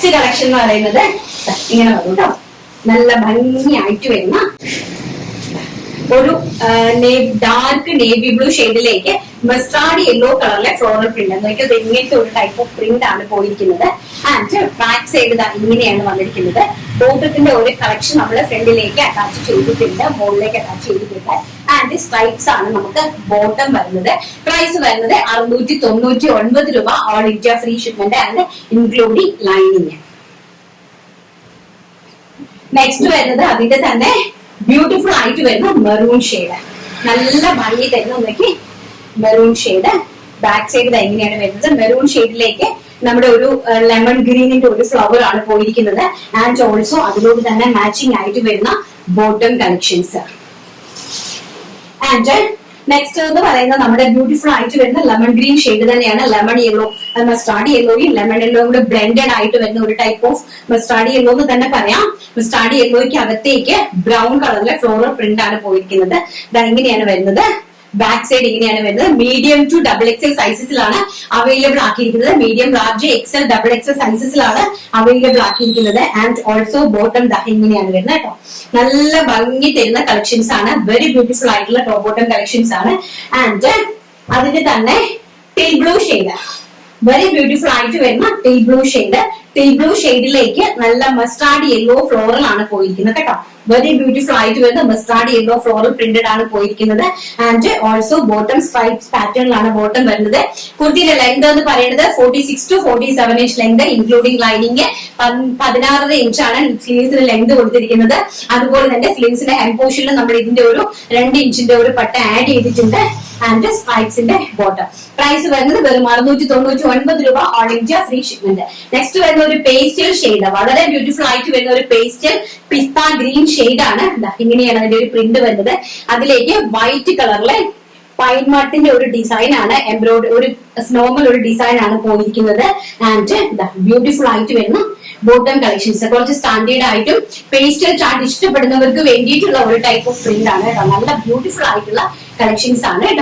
Next collection എന്ന് പറയുന്നത് ഇങ്ങനെ വരും കേട്ടോ. നല്ല ഭംഗിയായിട്ട് വരുന്ന ഒരു ഡാർക്ക് നേവി ബ്ലൂ ഷെയ്ഡിലേക്ക് മസ്റ്റാർഡ് യെല്ലോ കളറിലെ ഫ്ലോറൽ പ്രിന്റ് എന്നത് ഇങ്ങനത്തെ ഒരു ടൈപ്പ് ഓഫ് പ്രിന്റ് ആണ് പോയിരിക്കുന്നത്. ആൻഡ് ബാക്ക് സൈഡ് ഇങ്ങനെയാണ് വന്നിരിക്കുന്നത്. ബോട്ടത്തിന്റെ ഒരു കളക്ഷൻ നമ്മൾ ഫ്രണ്ടിലേക്ക് അറ്റാച്ച് ചെയ്തിട്ടുണ്ട്, മുകളിലേക്ക് അറ്റാച്ച് ചെയ്തിട്ടുണ്ട്. ആൻഡ് സ്ട്രൈപ്സ് ആണ് നമുക്ക് ബോട്ടം വരുന്നത്. പ്രൈസ് വരുന്നത് 699 രൂപ, all India free shipment and including lining. Next വരുന്നത് അതിന്റെ തന്നെ ബ്യൂട്ടിഫുൾ ആയിട്ട് വരുന്ന മെറൂൺ ഷെയ്ഡ്, നല്ല ഭംഗി തരുന്ന ഒന്നൊക്കെ മെറൂൺ ഷെയ്ഡ്. ബാക്ക് സൈഡ് എങ്ങനെയാണ് വരുന്നത്? മെറൂൺ ഷെയ്ഡിലേക്ക് നമ്മുടെ ഒരു ലെമൺ ഗ്രീനിന്റെ ഒരു ഫ്ലവർ ആണ് പോയിരിക്കുന്നത്. ആൻഡ് ഓൾസോ അതിലോട് തന്നെ മാച്ചിങ് ആയിട്ട് വരുന്ന ബോട്ടം കളക്ഷൻസ്. ആൻഡ് നെക്സ്റ്റ് എന്ന് പറയുന്നത് നമ്മുടെ ബ്യൂട്ടിഫുൾ ആയിട്ട് വരുന്ന ലെമൺ ഗ്രീൻ ഷെയ്ഡ് തന്നെയാണ്. ലെമൺ യെല്ലോ, മസ്റ്റാർഡ് യെല്ലോയും ലെമൺ യെല്ലോയും കൂടെ ബ്ലെൻഡഡ് ആയിട്ട് വരുന്ന ഒരു ടൈപ്പ് ഓഫ് മസ്റ്റാർഡ് യെല്ലോ എന്ന് തന്നെ പറയാം. മസ്റ്റാർഡ് യെല്ലോയ്ക്ക് അകത്തേക്ക് ബ്രൗൺ കളറിലെ ഫ്ലോറൽ പ്രിന്റ് ആണ് പോയിരിക്കുന്നത്. ഇങ്ങനെയാണ് വരുന്നത്. ബാക്ക് സൈഡ് ഇങ്ങനെയാണ് വരുന്നത്. മീഡിയം ടു ഡബിൾ എക്സൽ സൈസസിലാണ് അവൈലബിൾ ആക്കിയിരിക്കുന്നത്. Medium, large, XL, double XL സൈസസിലാണ് അവൈലബിൾ ആക്കിയിരിക്കുന്നത്. ആൻഡ് ഓൾസോ ബോട്ടം ഇങ്ങനെയാണ് വരുന്നത് കേട്ടോ. നല്ല ഭംഗി തരുന്ന കളക്ഷൻസ് ആണ്. വെരി ബ്യൂട്ടിഫുൾ ആയിട്ടുള്ള ടോപ്പ് ബോട്ടം കളക്ഷൻസ് ആണ്. ആൻഡ് അതിന്റെ തന്നെ teal blue shade, very beautiful ആയിട്ട് വരുന്ന teal blue shade. Teal blue ഷെയ്ഡിലേക്ക് നല്ല മസ്റ്റാർഡ് യെല്ലോ ഫ്ലോറൽ ആണ് പോയിരിക്കുന്നത് കേട്ടോ. വെരി ബ്യൂട്ടിഫുൾ ആയിട്ട് വരുന്ന മസ്റ്റാർഡ് യെല്ലോ ഫ്ലോറൽ പ്രിന്റഡ് ആണ് പോയിരിക്കുന്നത്. ആൻഡ് ഓൾസോ ബോട്ടം സ്ട്രൈപ്സ് പാറ്റേണിലാണ് ബോട്ടം വരുന്നത്. കുർത്തിയുടെ ലെങ്ത് എന്ന് പറയുന്നത് 46 to 47 inch length including lining. 16 ഇഞ്ചാണ് സ്ലീവ്സിന് ലെങ്ത് കൊടുത്തിരിക്കുന്നത്. അതുപോലെ തന്നെ സ്ലീവ്സിന്റെ ഹെം പോർഷനിൽ നമ്മൾ ഇതിന്റെ ഒരു 2 ഇഞ്ചിന്റെ ഒരു പട്ട ആഡ് ചെയ്തിട്ടുണ്ട്. And സ്ട്രൈപ്സിന്റെ bottom. പ്രൈസ് വരുന്നത് വെറും 699 രൂപ, all India free shipment. Next വരുന്ന ഒരു പേസ്റ്റൽ ഷെയ്ഡ്, വളരെ ബ്യൂട്ടിഫുൾ ആയിട്ട് വരുന്ന ഒരു പേസ്റ്റൽ പിസ്ത ഗ്രീൻ ഷെയ്ഡ് ആണ്. ഇങ്ങനെയാണ് അതിന്റെ ഒരു പ്രിന്റ് വരുന്നത്. അതിലേക്ക് വൈറ്റ് കളറിലെ പൈൻ മാർട്ടിന്റെ ഒരു ഡിസൈൻ ആണ്, എംബ്രോയിഡറി ഒരു നോർമൽ ഒരു ഡിസൈൻ ആണ് പോയിരിക്കുന്നത്. ആൻഡ് ബ്യൂട്ടിഫുൾ ആയിട്ട് വരുന്ന ബോട്ടം കളക്ഷൻസ്. കുറച്ച് സ്റ്റാൻഡേർഡ് ആയിട്ടും പേസ്റ്റൽ ചാർട്ട് ഇഷ്ടപ്പെടുന്നവർക്ക് വേണ്ടിയിട്ടുള്ള ഒരു ടൈപ്പ് ഓഫ് പ്രിന്റ് ആണ്. നല്ല ബ്യൂട്ടിഫുൾ ആയിട്ടുള്ള കളക്ഷൻസ് ആണ് കേട്ടോ.